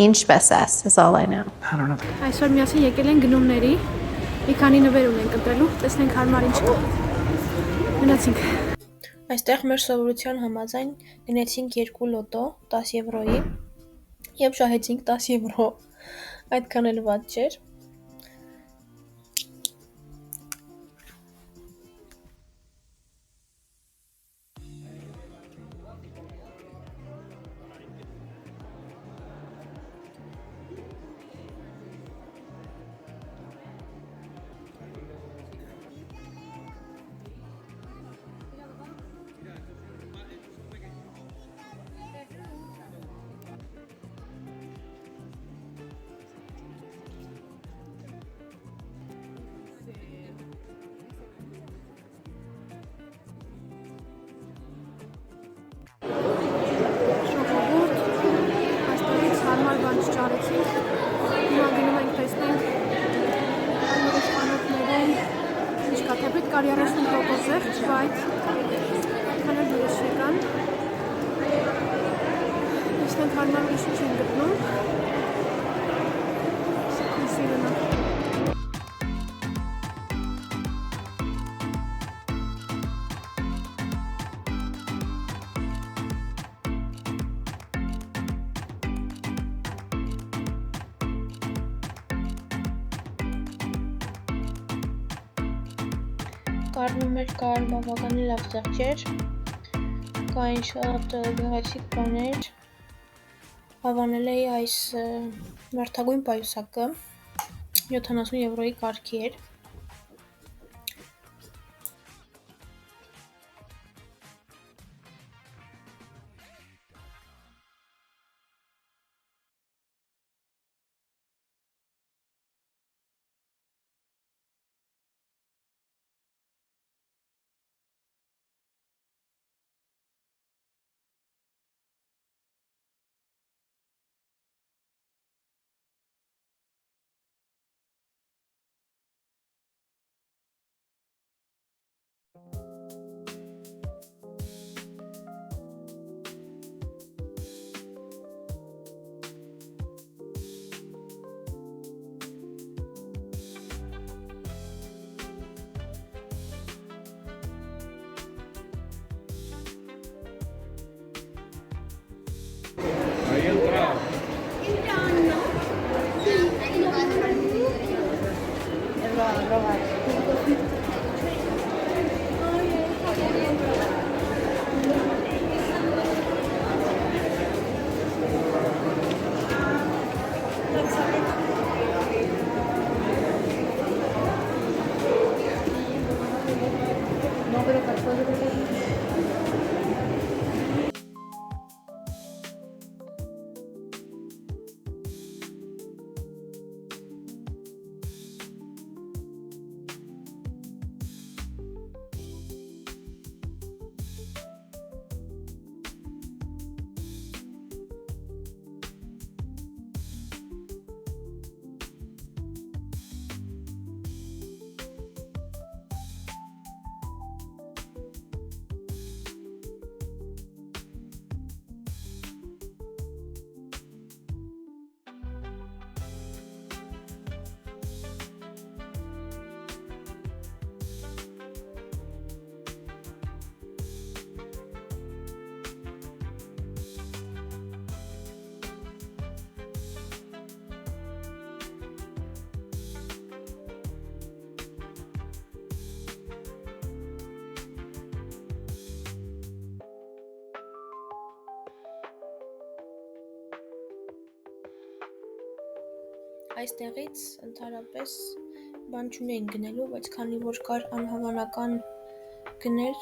Ինչպես ես, is all I know. Այսօր միասին եկել են գնումների, մի քանի նվեր ունենք ընտրելու, տեսնենք հարմար ինչ կա։ Մնացինք։ Այստեղ մեր սովորության համաձայն գնեցինք 2 լոտո 10 եվրոյի եւ շահեցինք 10 եվրո։ Այդքան էլ վատ չէր։ Կարնում էր կար բավականին լավ զեղչեր, կային շատ գեղեցիկ բաներ, հավանել էի այս վարդագույն պայուսակը, 70 եվրոյի կարգի էր, Այստեղից ընդհանրապես բան չունեին գնելու, բայց քանի որ կար անհավանական գներ,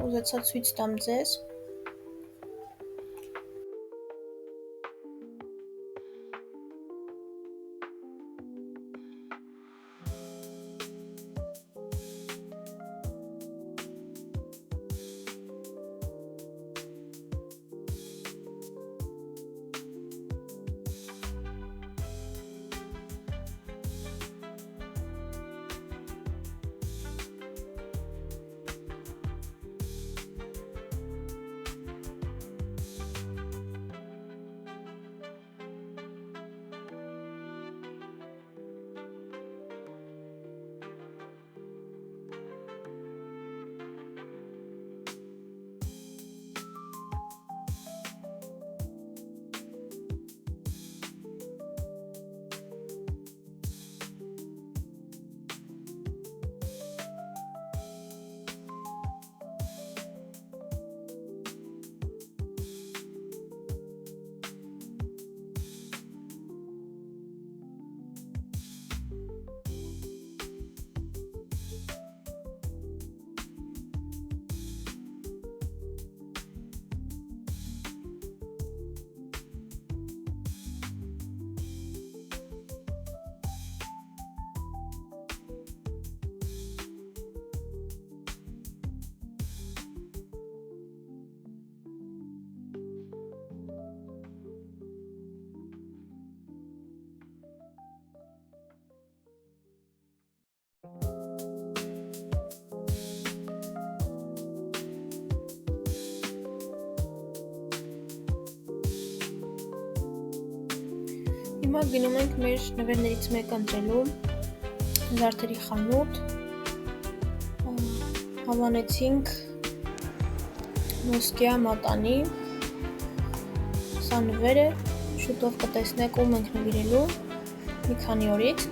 ուզեցա ցույց տամ ձեզ։ Հիմա գնում ենք մեր նվերներից մեկը ընտրելու զարդերի խանութ, հավանեցինք Մոսկվա մատանի, սա նվեր է, շուտով կտեսնեք ում ենք նվիրելու մի քանի օրից։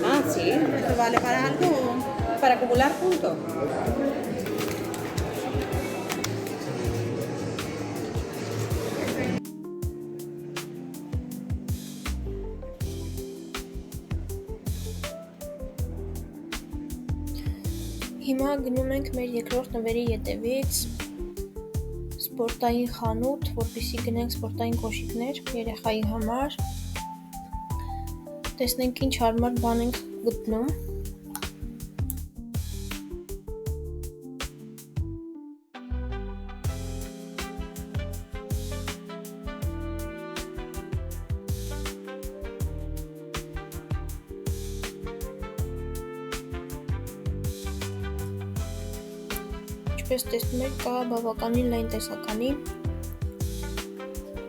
Ah, sí, esto vale para algo, para acumular puntos. Հիմա գնում ենք մեր երկրորդ նվերի ետևից սպորտային խանութ, որպեսզի գնենք սպորտային կոշիկներ երեխայի համար։ Տեսնենք ինչ հարմար բան ենք գտնում։ Ինչպես տեսնում եք, կա բավականին լայն տեսականի։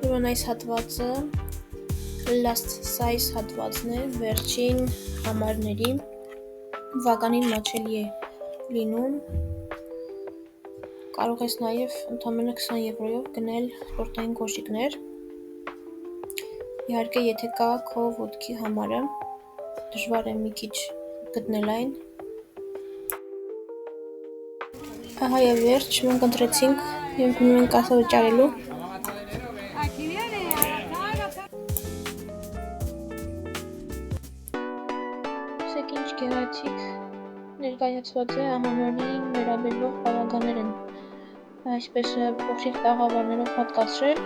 Ուրեմն այս հատվածը last size հատվածն է, վերջին համարների, բավականին մատչելի է լինում։ Կարող ես նաև ընդամենը 20 եվրոյով գնել սպորտային կոշիկներ։ Իհարկե, եթե կա քո ոտքի համարը, դժվար է մի քիչ գտնել այն։ Ահա եւ վերջ, մենք ընտրեցինք եւ գնում ենք կասա վճարելու։ Տեսեք ինչ գեղեցիկ ներկայացված է համարներին վերաբերող բաղականներ են այսպես փոքրիկ տաղավարներով հատկացրել։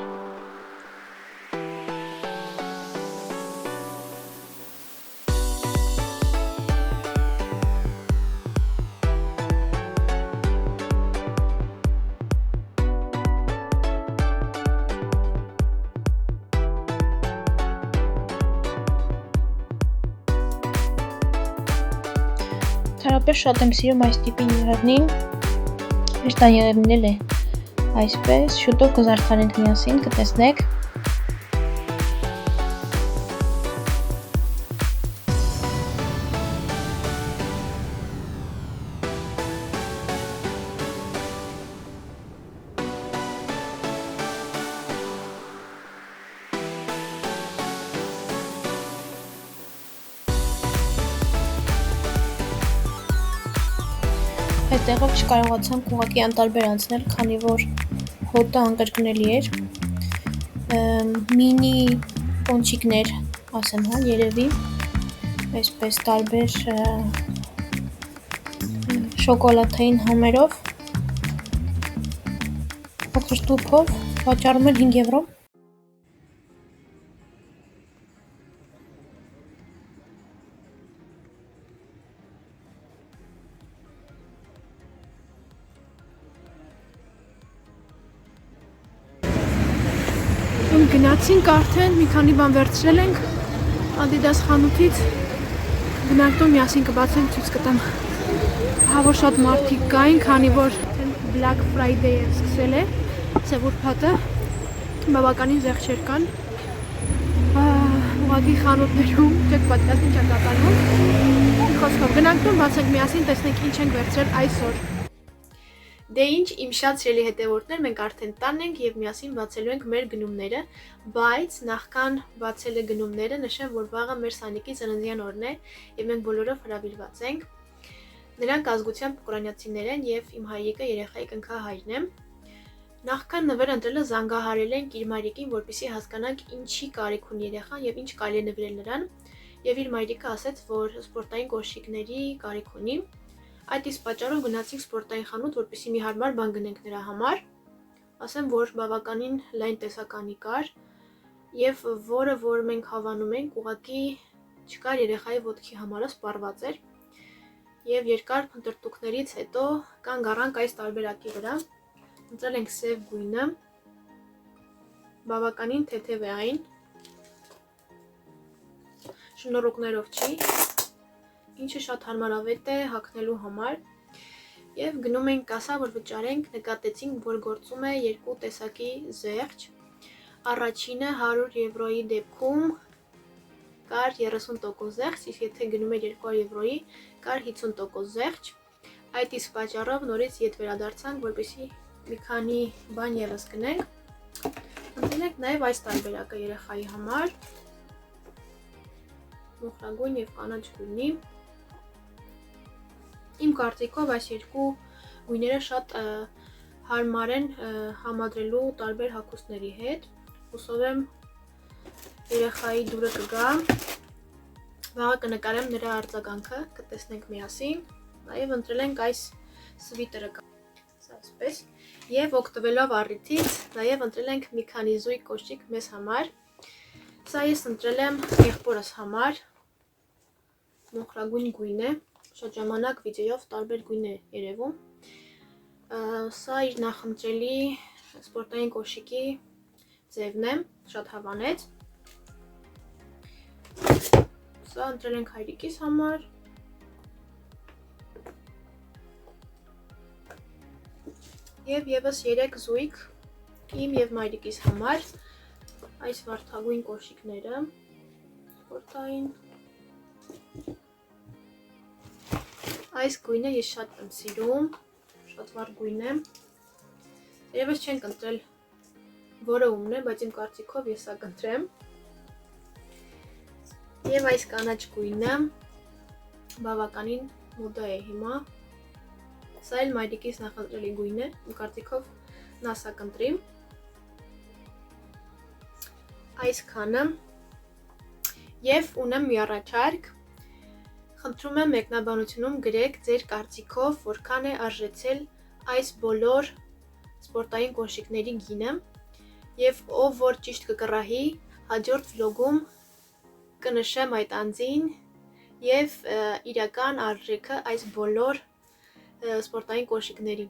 Թարապես շատ եմ սիրում այս տիպի եղևնին, հեշտ եղևնել է այսպես, շուտով կզարդարենք միասին, կտեսնեք։ Այդտեղով չկարողացանք ուղղակի անտարբեր անցնել, քանի որ հոտը անկրկնելի էր։ Մինի պոնչիկներ, ասեմ հա, երևի, այսպես տարբեր շոկոլադային համերով, փոքր տուփով, վաճառում էր 5 եվրո։ Գնացինք արդեն, մի քանի բան վերցրել ենք Adidas խանութից, գնանք տուն միասին կբացենք ցույց կտամ։ Հա որ շատ մարդիկ կային, քանի որ Black Friday-ը սկսել է, սև ուրբաթը, բավականին զեղչեր կան։ Ուղղակի խանութներում չեք պատկասի ինչ է կատարվում։ Մի խոսքով գնանք տուն, բացենք միասին, տեսնենք ինչ ենք վերցրել այսօր։ Դե ինչ, իմ շատ սիրելի հետևորդներ, մենք արդեն տանն ենք եւ միասին բացելու ենք մեր գնումները, բայց նախքան բացել գնումները նշեմ, որ վաղը մեր Սանիկի ծննդյան օրն է եւ մենք բոլորով հրավիրված ենք։ Նրանք ազգությամբ ուկրաինացիներ են եւ իմ հայրիկը երեխայի կնքահայրն է։ Նախքան նվեր ընտրելը զանգահարել ենք իր մայրիկին, որպեսզի հասկանանք ինչի կարիք ունի երեխան եւ ինչ կարելի է նվիրել նրան, եւ իր մայրիկը ասաց, որ սպորտային կոշիկների կարիք ունի։ Այդ իսկ պատճառով գնացինք սպորտային խանութ, որպեսզի մի հարմար բան գնենք նրա համար։ Ասեմ, որ բավականին լայն տեսականի կար եւ որ մենք հավանում ենք, ուղղակի չկար երեխայի ոտքի համարը սպառված էր։ Եվ երկար փնտրտուքներից հետո կանգ առանք այս տարբերակի վրա։ Ընտրել ենք սև գույնը, բավականին թեթև է այն, շնորհուկներով չի, ինչը շատ հարմարավետ է հագնելու համար, եւ գնում ենք կասա, որ վճարենք, նկատեցինք, որ գործում է երկու տեսակի զեղչ, առաջինը 100 եվրոյի դեպքում կար 30% զեղչ, իսկ եթե գնում էր 200 եվրոյի, կար 50% զեղչ, այդ իսկ պատճառով նորից ետ վերադարձանք, որպեսզի մի քանի բան եւս գնենք, ընտրենք նաեւ այս տարբերակը երեխայի համար, մոխրագույն եւ կանաչ գույնի, իմ կարծիքով այս երկու գույները շատ հարմար են համադրելու տարբեր հագուստների հետ, հուսով եմ երեխայի դուրը կգա, վաղը կնկարեմ նրա արձագանքը, կտեսնենք միասին, նաեւ ընտրել ենք այս սվիտերը, այսպես, եւ օգտվելով առիթից, նաեւ ընտրել ենք մի քանի զույգ կոշիկ մեզ համար, սա ես ընտրել եմ եղբորս համար, մոխրագույն գույն է, շատ ժամանակ վիդեոյով տարբեր գույն է երևում, սա իր նախընտրելի սպորտային կոշիկի ձևն է, շատ հավանեց, սա ընտրել ենք հայրիկիս համար, եւ եւս 3 զույգ իմ եւ մայրիկիս համար, այս վարդագույն կոշիկները, սպորտային, այս գույնը ես շատ եմ սիրում, շատ վառ գույն է, երևս չենք ընտրել որը ումն է, բայց իմ կարծիքով ես սա կընտրեմ, եւ այս կանաչ գույնը բավականին մոդա է հիմա, սա էլ մայրիկիս նախընտրելի գույն է, իմ կարծիքով նա սա կընտրի, այսքանը, եւ ունեմ մի առաջարկ, խնդրում եմ մեկնաբանությունում գրեք ձեր կարծիքով որքան է արժեցել այս բոլոր սպորտային կոշիկների գինը եւ ով որ ճիշտ կկռահի հաջորդ վլոգում կնշեմ այդ անձին եւ իրական արժեքը այս բոլոր սպորտային կոշիկների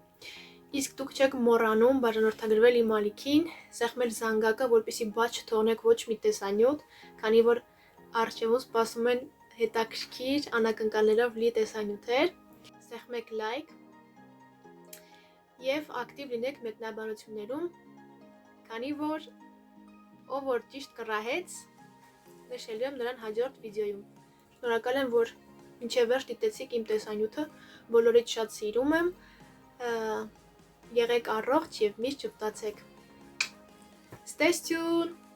իսկ դուք չեք մոռանում բաժանորդագրվել իմ ալիքին սեղմել զանգակը որպեսզի բաց չթողնեք ոչ մի տեսանյութ քանի որ առջևում սպասում են հետաքրքիր անակնկալներով լի տեսանյութեր, սեղմեք լայք եւ ակտիվ լինեք մեկնաբանություններում, քանի որ ով որ ճիշտ կռահեց, նշելու եմ նրան հաջորդ վիդեոյում։ Շնորհակալ եմ, որ մինչև վերջ դիտեցիք իմ տեսանյութը, բոլորիդ շատ սիրում եմ, եղեք առողջ եւ միշտ ճպտացեք։ Stay tuned!